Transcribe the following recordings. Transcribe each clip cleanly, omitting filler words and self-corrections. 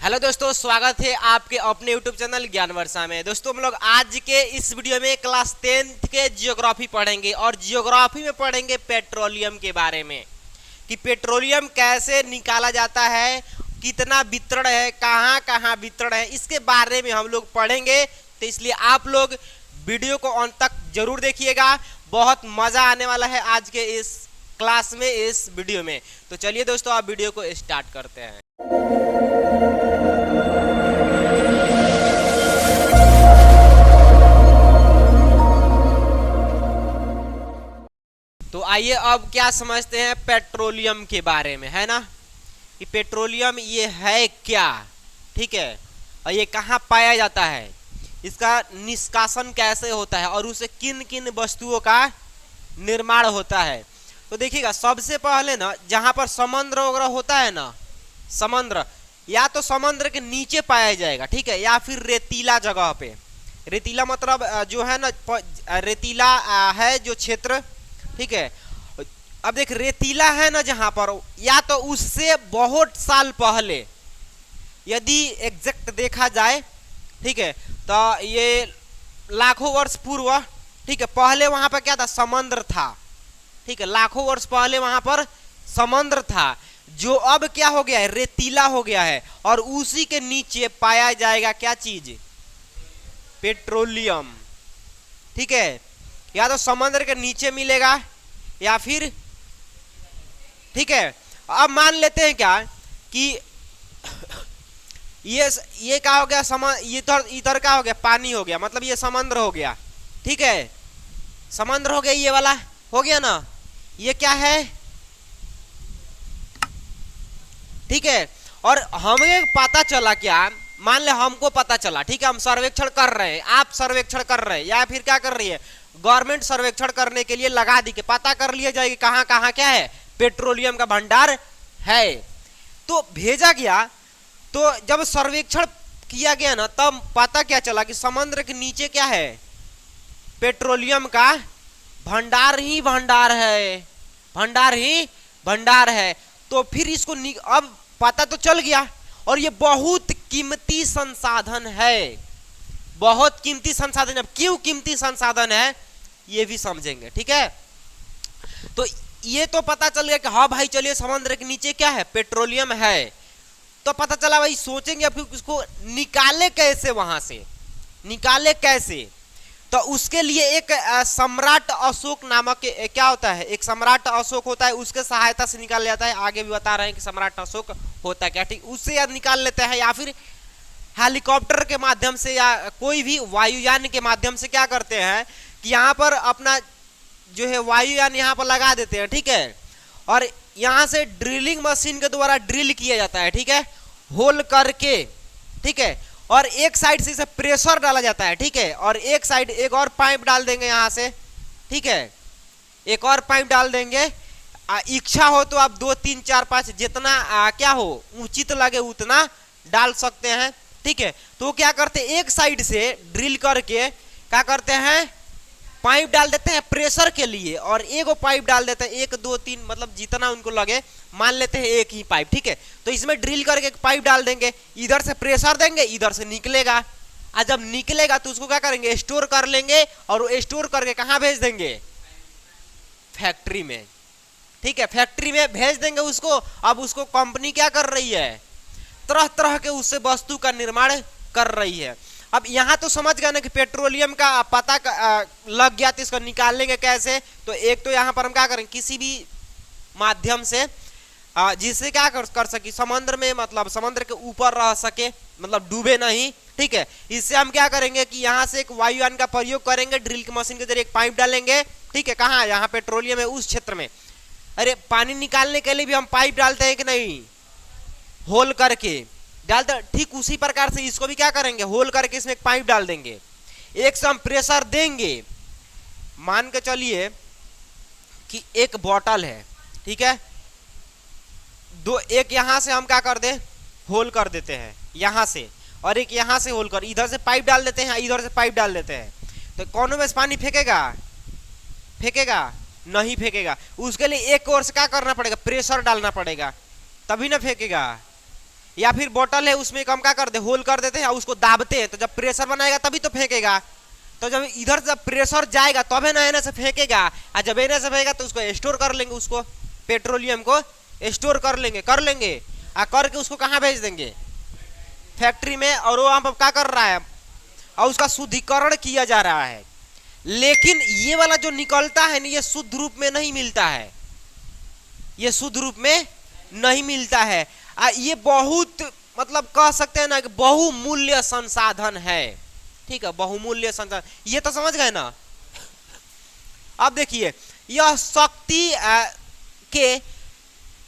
Hello दोस्तों, स्वागत है आपके अपने YouTube चैनल ज्ञान वर्षा में। दोस्तों हम लोग आज के इस वीडियो में क्लास 10th के जियोग्राफी पढ़ेंगे और जियोग्राफी में पढ़ेंगे पेट्रोलियम के बारे में कि पेट्रोलियम कैसे निकाला जाता है, कितना वितरण है, कहाँ कहाँ वितरण है, इसके बारे में हम लोग पढ़ेंगे। तो इसलिए आप लोग वीडियो को अंत तक जरूर देखिएगा, बहुत मजा आने वाला है आज के इस क्लास में, इस वीडियो में। तो चलिए दोस्तों आप वीडियो को स्टार्ट करते हैं। तो आइए अब क्या समझते हैं पेट्रोलियम के बारे में, है ना, कि पेट्रोलियम ये है क्या, ठीक है, और ये कहाँ पाया जाता है, इसका निष्कासन कैसे होता है और उसे किन किन वस्तुओं का निर्माण होता है। तो देखिएगा, सबसे पहले ना जहाँ पर समुद्र वगैरह होता है ना, समुद्र या तो समुद्र के नीचे पाया जाएगा, ठीक है, या फिर रेतीला जगह पे। रेतीला मतलब जो है ना, रेतीला है जो क्षेत्र, ठीक है। अब देख, रेतीला है ना जहां पर, या तो उससे बहुत साल पहले, यदि एग्जैक्ट देखा जाए, ठीक है, तो ये लाखों वर्ष पूर्व, ठीक है, पहले वहां पर क्या था, समुद्र था, ठीक है, लाखों वर्ष पहले वहां पर समुद्र था, जो अब क्या हो गया है, रेतीला हो गया है, और उसी के नीचे पाया जाएगा क्या चीज, पेट्रोलियम, ठीक है। या तो समुद्र के नीचे मिलेगा या फिर, ठीक है। अब मान लेते हैं क्या कि ये क्या हो गया, इधर क्या हो गया, पानी हो गया, मतलब ये समुद्र हो गया, ठीक है, समुद्र हो गया, ये वाला हो गया ना, ये क्या है, ठीक है। और हमें पता चला क्या, मान ले हमको पता चला, ठीक है, हम सर्वेक्षण कर रहे हैं, आप सर्वेक्षण कर रहे हैं, या फिर क्या कर रही है, गवर्नमेंट सर्वेक्षण करने के लिए लगा दी के पता कर लिया जाएगा कहां कहां क्या है, पेट्रोलियम का भंडार है। तो भेजा गया, तो जब सर्वेक्षण किया गया ना, तब पता क्या चला कि समुद्र के नीचे क्या है, पेट्रोलियम का भंडार ही भंडार है, भंडार ही भंडार है। तो फिर इसको अब पता तो चल गया, और ये बहुत कीमती संसाधन है, बहुत कीमती संसाधन। अब क्यों कीमती संसाधन है ये भी समझेंगे, ठीक है। तो ये तो पता चल गया कि हाँ भाई चलिए समुद्र के नीचे क्या है, पेट्रोलियम है। तो पता चला भाई, सोचेंगे अब उसको निकाले कैसे, वहां से निकाले कैसे। तो उसके लिए एक सम्राट अशोक नामक क्या होता है, एक सम्राट अशोक होता है, उसके सहायता से निकाल जाता है। आगे भी बता रहे हैं कि सम्राट अशोक होता है क्या, ठीक, उससे याद निकाल लेते हैं, या फिर हेलीकॉप्टर के माध्यम से या कोई भी वायुयान के माध्यम से क्या करते हैं कि यहाँ पर अपना जो है वायुयान यहाँ पर लगा देते हैं, ठीक है, और यहाँ से ड्रिलिंग मशीन के द्वारा ड्रिल किया जाता है, ठीक है, होल करके, ठीक है, और एक साइड से इसे प्रेशर डाला जाता है, ठीक है, और एक साइड एक और पाइप डाल देंगे यहाँ से, ठीक है, एक और पाइप डाल देंगे। इच्छा हो तो आप 2 3 4 5 जितना क्या हो उचित लगे उतना डाल सकते हैं, ठीक है। तो क्या करते हैं, एक साइड से ड्रिल करके क्या करते हैं, पाइप डाल देते हैं प्रेशर के लिए, और एक पाइप डाल देते हैं, 1 2 3 मतलब जितना उनको लगे, मान लेते हैं एक ही पाइप, ठीक है। तो इसमें ड्रिल करके एक पाइप डाल देंगे, इधर से प्रेशर देंगे, इधर से निकलेगा, और जब निकलेगा तो उसको क्या करेंगे, स्टोर कर लेंगे, और वो स्टोर करके कहाँ भेज देंगे, फैक्ट्री में, ठीक है, फैक्ट्री में भेज देंगे उसको। अब उसको कंपनी क्या कर रही है, तरह तरह के उससे वस्तु का निर्माण कर रही है। अब यहाँ तो समझ गए ना कि पेट्रोलियम का पता लग गया, तो इसको निकालेंगे कैसे। तो एक तो यहाँ पर हम क्या करेंगे, किसी भी माध्यम से जिससे क्या कर सके, समुद्र में, मतलब समुद्र के ऊपर रह सके, मतलब डूबे नहीं, ठीक है। इससे हम क्या करेंगे कि यहाँ से एक वायुयान का प्रयोग करेंगे, ड्रिल की मशीन के जरिए एक पाइप डालेंगे, ठीक है, कहाँ, यहाँ पेट्रोलियम है उस क्षेत्र में। अरे पानी निकालने के लिए भी हम पाइप डालते हैं कि नहीं, होल करके डालते, ठीक उसी प्रकार से इसको भी क्या करेंगे, होल करके इसमें एक पाइप डाल देंगे, एक से हम प्रेशर देंगे। मान के चलिए कि एक बोतल है, ठीक है, एक यहां से हम क्या कर दे, होल कर देते हैं यहां से, और एक यहां से होल कर, इधर से पाइप डाल देते हैं, इधर से पाइप डाल देते हैं। तो कौनों में पानी फेंकेगा, फेंकेगा नहीं, फेंकेगा। उसके लिए एक ओर से क्या करना पड़ेगा, प्रेशर डालना पड़ेगा, तभी ना फेंकेगा। या फिर बोतल है उसमें हम क्या करते होल कर देते हैं और उसको दाबते हैं, तो जब प्रेशर बनाएगा तभी तो फेंकेगा। तो जब इधर जब प्रेशर जाएगा तब है ना एने से फेंकेगा, और जब एने से फेंकेगा तो उसको स्टोर कर लेंगे, उसको पेट्रोलियम को स्टोर कर लेंगे और करके उसको कहाँ भेज देंगे, फैक्ट्री में। और वो हम क्या कर रहा है, और उसका शुद्धिकरण किया जा रहा है। लेकिन ये वाला जो निकलता है ना, ये शुद्ध रूप में नहीं मिलता है, ये शुद्ध रूप में नहीं मिलता है। ये बहुत मतलब कह सकते हैं ना कि बहुमूल्य संसाधन है, ठीक है, बहुमूल्य संसाधन, ये तो समझ गए ना। अब देखिए, यह शक्ति के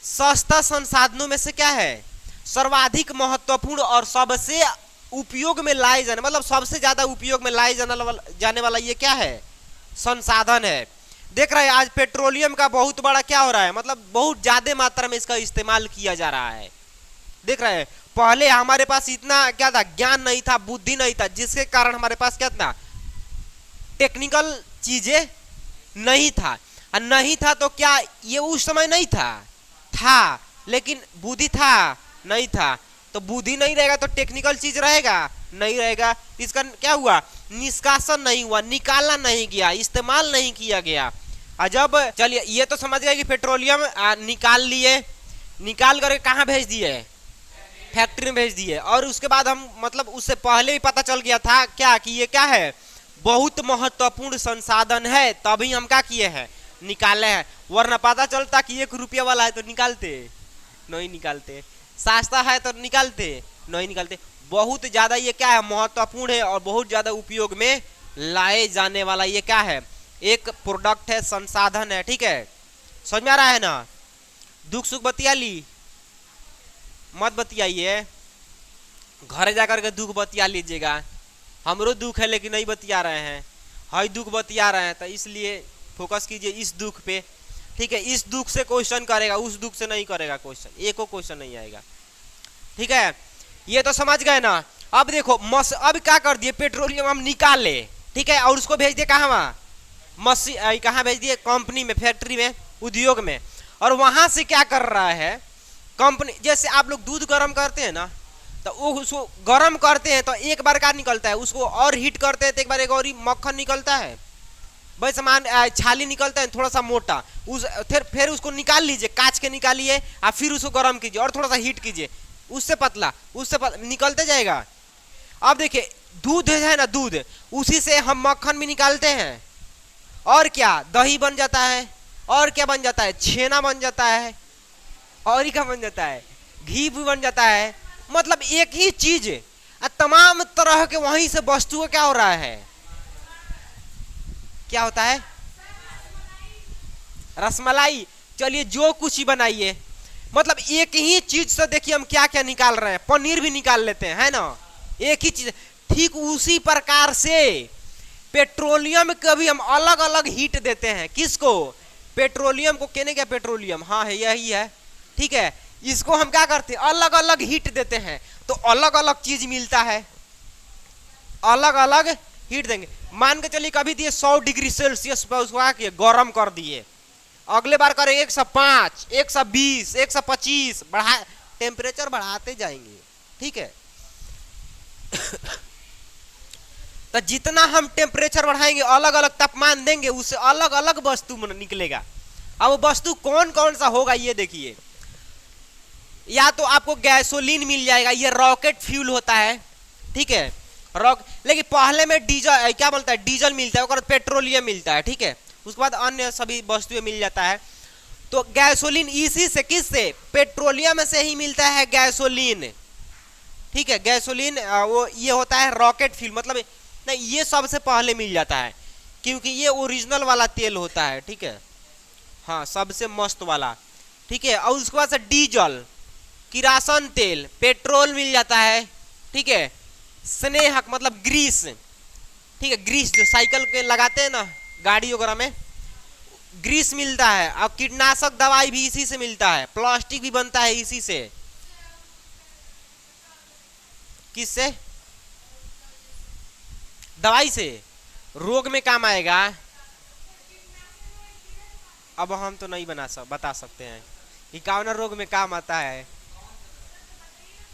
सस्ता संसाधनों में से क्या है, सर्वाधिक महत्वपूर्ण और सबसे उपयोग में लाए जाने, मतलब सबसे ज्यादा उपयोग में लाए जाने वाला ये क्या है, संसाधन है। देख रहे हैं आज पेट्रोलियम का बहुत बड़ा क्या हो रहा है, मतलब बहुत ज्यादा मात्रा में इसका इस्तेमाल किया जा रहा है। देख रहे हैं, पहले हमारे पास इतना क्या था, ज्ञान नहीं था, बुद्धि नहीं था, जिसके कारण हमारे पास क्या था, टेक्निकल चीजें नहीं था। नहीं था तो क्या ये उस समय नहीं था, लेकिन बुद्धि था नहीं था। तो बुद्धि नहीं रहेगा तो टेक्निकल चीज रहेगा नहीं रहेगा। इसका क्या हुआ, निष्कासन नहीं हुआ, निकाला नहीं गया, इस्तेमाल नहीं किया गया। जब चलिए ये तो समझ गए कि पेट्रोलियम निकाल लिए, निकाल करके कहाँ भेज दिए, फैक्ट्री में भेज दिए। और उसके बाद हम मतलब उससे पहले ही पता चल गया था क्या कि ये क्या है, बहुत महत्वपूर्ण संसाधन है, तभी हम क्या किए हैं, निकाले हैं। वरना पता चलता कि 1 रुपया वाला है तो निकालते नहीं, निकालते, सस्ता है तो निकालते नहीं, निकालते। बहुत ज्यादा ये क्या है, महत्वपूर्ण है और बहुत ज्यादा उपयोग में लाए जाने वाला ये क्या है, एक प्रोडक्ट है, संसाधन है, ठीक है। समझ में आ रहा है ना। दुख सुख बतिया ली, मत बतियाइए, घर जाकर के दुख बतिया लीजिएगा। हमरो दुख है लेकिन नहीं बतिया रहे हैं, हई दुख बतिया रहे हैं, तो इसलिए फोकस कीजिए इस दुख पे, ठीक है। इस दुख से क्वेश्चन करेगा, उस दुख से नहीं करेगा क्वेश्चन, एको क्वेश्चन नहीं आएगा, ठीक है। ये तो समझ गए ना। अब देखो अब क्या कर दिए, पेट्रोलियम हम निकाल ले, ठीक है, और उसको भेज दिए कहाँ, कहाँ भेज दिए, कंपनी में, फैक्ट्री में, उद्योग में। और वहां से क्या कर रहा है कंपनी, जैसे आप लोग दूध गर्म करते हैं ना, तो वो उसको गर्म करते हैं तो एक बार क्या निकलता है, उसको और हीट करते हैं तो एक बार एक और मक्खन निकलता है, भाई सामान छाली निकलता है थोड़ा सा मोटा, फिर उसको निकाल लीजिए, काच के निकालिए और फिर उसको गर्म कीजिए और थोड़ा सा हीट कीजिए, उससे पतला निकलते जाएगा। अब देखिए दूध है ना, दूध, उसी से हम मक्खन भी निकालते हैं, और क्या दही बन जाता है, और क्या बन जाता है, छेना बन जाता है, और ही क्या बन जाता है, घी भी बन जाता है। मतलब एक ही चीज तमाम तरह के वहीं से वस्तु क्या हो रहा है, क्या होता है, रसमलाई। चलिए जो कुछ ही बनाइए, मतलब एक ही चीज से देखिए हम क्या क्या निकाल रहे हैं, पनीर भी निकाल लेते हैं, है ना, एक ही चीज। ठीक उसी प्रकार से पेट्रोलियम को भी हम अलग अलग हीट देते हैं। किसको, पेट्रोलियम को, कहने क्या पेट्रोलियम, हाँ है यही है, ठीक है। इसको हम क्या करते हैं, अलग अलग हीट देते हैं, तो अलग अलग चीज मिलता है, अलग अलग हीट देंगे। मान के चलिए कभी दिए 100 डिग्री सेल्सियस पर उसको आके गर्म कर दिए, अगले बार करेंगे 105, 120, 125, बढ़ा, टेम्परेचर बढ़ाते जाएंगे, ठीक है। तो जितना हम टेम्परेचर बढ़ाएंगे, अलग अलग तापमान देंगे, उससे अलग अलग वस्तु निकलेगा। अब वो वस्तु कौन कौन सा होगा ये देखिए, या तो आपको गैसोलीन मिल जाएगा, ये रॉकेट फ्यूल होता है, ठीक है, लेकिन पहले में डीजल क्या बोलता है, डीजल मिलता है, और पेट्रोलियम मिलता है, ठीक है, उसके बाद अन्य सभी वस्तुएं मिल जाता है। तो गैसोलीन इसी से, किससे, पेट्रोलियम से ही मिलता है गैसोलीन, ठीक है। गैसोलीन वो ये होता है रॉकेट फ्यूल, मतलब नहीं, ये सबसे पहले मिल जाता है क्योंकि ये ओरिजिनल वाला तेल होता है, ठीक है, हाँ, सबसे मस्त वाला, ठीक है। और उसके बाद से डीजल, किरासन तेल, पेट्रोल मिल जाता है, ठीक है। स्नेहक मतलब ग्रीस, ठीक है, ग्रीस जो साइकिल के लगाते हैं ना, गाड़ी वगैरह में ग्रीस मिलता है। और कीटनाशक दवाई भी इसी से मिलता है, प्लास्टिक भी बनता है इसी से, किससे, दवाई से, रोग में काम आएगा। अब हम तो नहीं बता सकते हैं कि कौन रोग में काम आता है,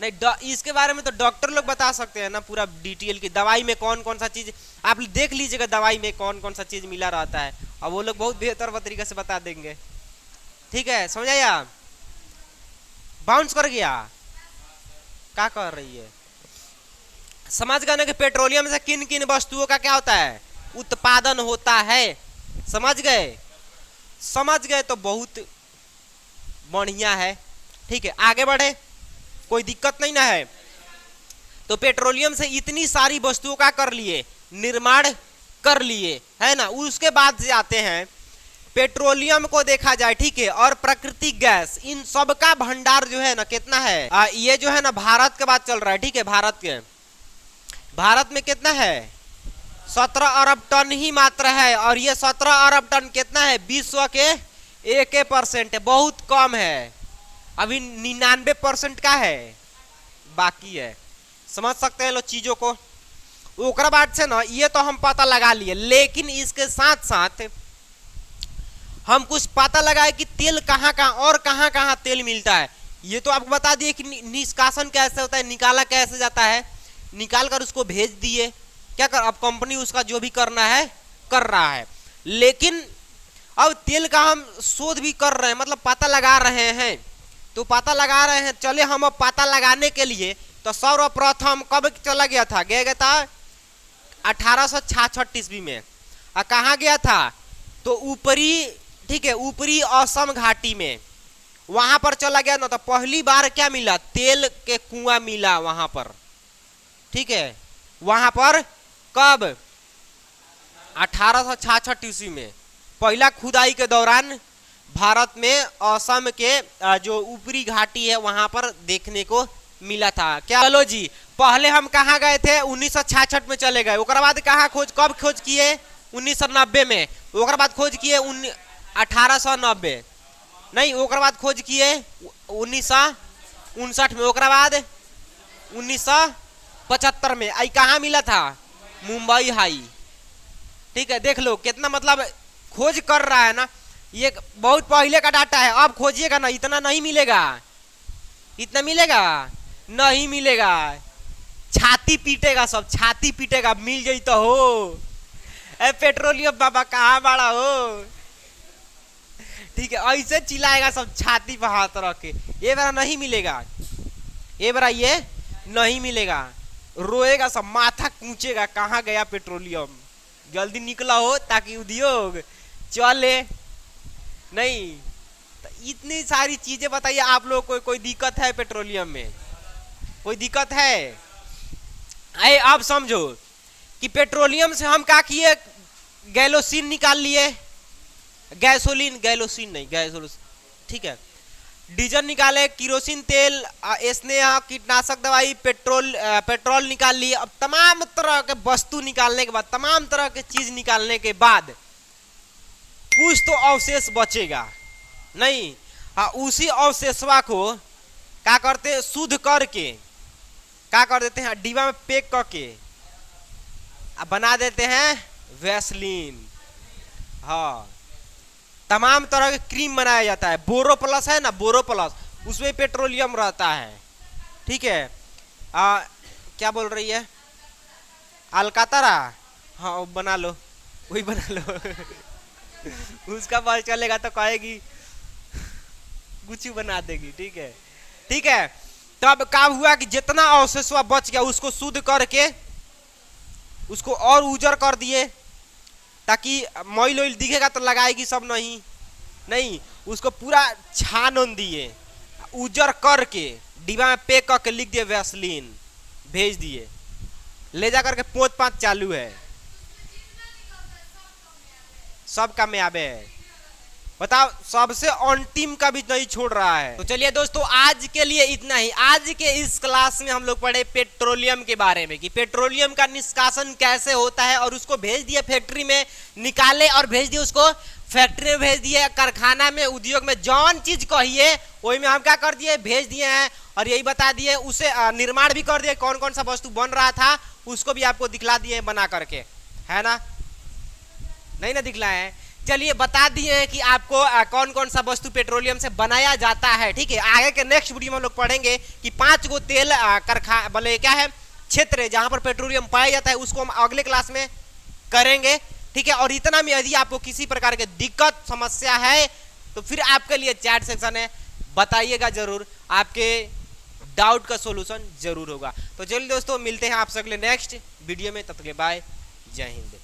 नहीं, इसके बारे में तो डॉक्टर लोग बता सकते हैं ना पूरा डिटेल की, दवाई में कौन कौन सा चीज आप देख लीजिएगा, दवाई में कौन कौन सा चीज मिला रहता है, और वो लोग बहुत बेहतर तरीके से बता देंगे। ठीक है, समझ आया? बाउंस कर गया, क्या कर रही है? समझ गए ना कि पेट्रोलियम से किन किन वस्तुओं का क्या होता है, उत्पादन होता है। समझ गए? समझ गए तो बहुत बढ़िया है। ठीक है, आगे बढ़े, कोई दिक्कत नहीं ना है। तो पेट्रोलियम से इतनी सारी वस्तुओं का कर लिए, निर्माण कर लिए, है ना। उसके बाद से आते हैं पेट्रोलियम को देखा जाए, ठीक है, और प्राकृतिक गैस, इन सब का भंडार जो है ना कितना है, ये जो है ना भारत के बाद चल रहा है। ठीक है, भारत में कितना है, 17 अरब टन ही मात्र है, और ये 17 अरब टन कितना है, विश्व के 1% है, बहुत कम है। अभी 99% का है, बाकी है। समझ सकते हैं लोग चीजों को। ओकरा बाद से ना ये तो हम पता लगा लिए, लेकिन इसके साथ साथ हम कुछ पता लगाए कि तेल कहाँ कहाँ और कहाँ कहाँ तेल मिलता है। ये तो आपको बता दिए कि निष्कासन कैसे होता है, निकाला कैसे जाता है, निकाल कर उसको भेज दिए, क्या कर, अब कंपनी उसका जो भी करना है कर रहा है। लेकिन अब तेल का हम शोध भी कर रहे हैं, मतलब पता लगा रहे हैं, तो पता लगा रहे हैं। चले हम अब पता लगाने के लिए, तो सर्वप्रथम कब चला गया था, गया था 1866 ईस्वी में। कहाँ गया था, तो ऊपरी, ठीक है, ऊपरी असम घाटी में, वहां पर चला गया ना। तो पहली बार क्या मिला, तेल के कुआं मिला वहां पर। ठीक है, वहां पर कब, 1866 ईस्वी में पहला खुदाई के दौरान भारत में असम के जो ऊपरी घाटी है वहां पर देखने को मिला था। क्या, चलो जी, पहले हम कहाँ गए थे, 1966 में चले गए। ओकर बाद कहाँ खोज, कब खोज किए, 1990 में। ओकर बाद खोज किए 1890 नहीं, ओकर बाद खोज किए 1959 में। ओकर बाद 1975 में। आई कहाँ मिला था, मुंबई हाई। ठीक है, देख लो कितना मतलब खोज कर रहा है ना, ये बहुत पहले का डाटा है। अब खोजिएगा ना, इतना नहीं मिलेगा, इतना मिलेगा नहीं मिलेगा, छाती पीटेगा, सब छाती पीटेगा, मिल जाई तो हो। ए पेट्रोलियम बाबा कहाँ बड़ा हो, ठीक है, ऐसे चिल्लाएगा सब छाती पर हाथ रख के। ये बार नहीं मिलेगा, ये बार ये नहीं मिलेगा, रोएगा सब, माथा कूचेगा, कहाँ गया पेट्रोलियम, जल्दी निकला हो ताकि उद्योग चले। नहीं तो इतनी सारी चीजें बताइए आप लोग को, कोई दिक्कत है पेट्रोलियम में, कोई दिक्कत है? अरे आप समझो कि पेट्रोलियम से हम क्या किए, गैलोसिन निकाल लिए, गैसोलीन, गैलोसिन नहीं, गैसोलीन, ठीक है, डीजल निकाले, किरोसिन तेल, स्नेह, कीटनाशक दवाई, पेट्रोल निकाल लिए। अब तमाम तरह के वस्तु निकालने के बाद, तमाम तरह के चीज निकालने के बाद कुछ तो अवशेष बचेगा नहीं। हाँ, उसी अवशेषवा को क्या करते, शुद्ध करके क्या कर देते हैं, डिब्बा में पैक करके बना देते हैं वैसलीन। हाँ, तमाम तरह के क्रीम बनाया जाता है। बोरो प्लस है ना, बोरो प्लस, उसमें पेट्रोलियम रहता है। ठीक है, क्या बोल रही है, अलकातरा, हाँ बना लो, वही बना लो। उसका पता चलेगा तो कहेगी गुच्ची बना देगी। ठीक है, ठीक है। तब क्या हुआ कि जितना अवशेष बच गया उसको शुद्ध करके उसको और उजर कर दिए, ताकि मैल वैल दिखेगा तो लगाएगी सब, नहीं, उसको पूरा छान दिए, उजर करके डिब्बा में पैक करके लिख दिए वैसलीन, भेज दिए, ले जा करके पोंछ पाँच चालू है, सब काम में आवे है। बताओ, सबसे अंतिम का भी नहीं छोड़ रहा है। तो चलिए दोस्तों, आज के लिए इतना ही। आज के इस क्लास में हम लोग पढ़े पेट्रोलियम के बारे में कि पेट्रोलियम का निष्कासन कैसे होता है, और उसको भेज दिए फैक्ट्री में, निकाले और भेज दिए उसको फैक्ट्री में, भेज दिए कारखाना में, उद्योग में, जौन चीज कहिए वही में हम क्या कर दिए, भेज दिए हैं। और यही बता दिए, उसे निर्माण भी कर दिए, कौन कौन सा वस्तु बन रहा था उसको भी आपको दिखला दिए बना करके, है ना, नहीं ना दिखलाए हैं। चलिए बता दिए हैं कि आपको कौन कौन सा वस्तु पेट्रोलियम से बनाया जाता है। ठीक है, आगे के नेक्स्ट वीडियो में हम लोग पढ़ेंगे कि 5 गो तेल कारखाना बोले क्या है क्षेत्र जहां पर पेट्रोलियम पाया जाता है, उसको हम अगले क्लास में करेंगे। ठीक है, और इतना में यदि आपको किसी प्रकार की दिक्कत समस्या है तो फिर आपके लिए चैट सेक्शन है, बताइएगा जरूर, आपके डाउट का सॉल्यूशन जरूर होगा। तो चलिए दोस्तों, मिलते हैं आपसे अगले नेक्स्ट वीडियो में, तब तक के बाय, जय हिंद।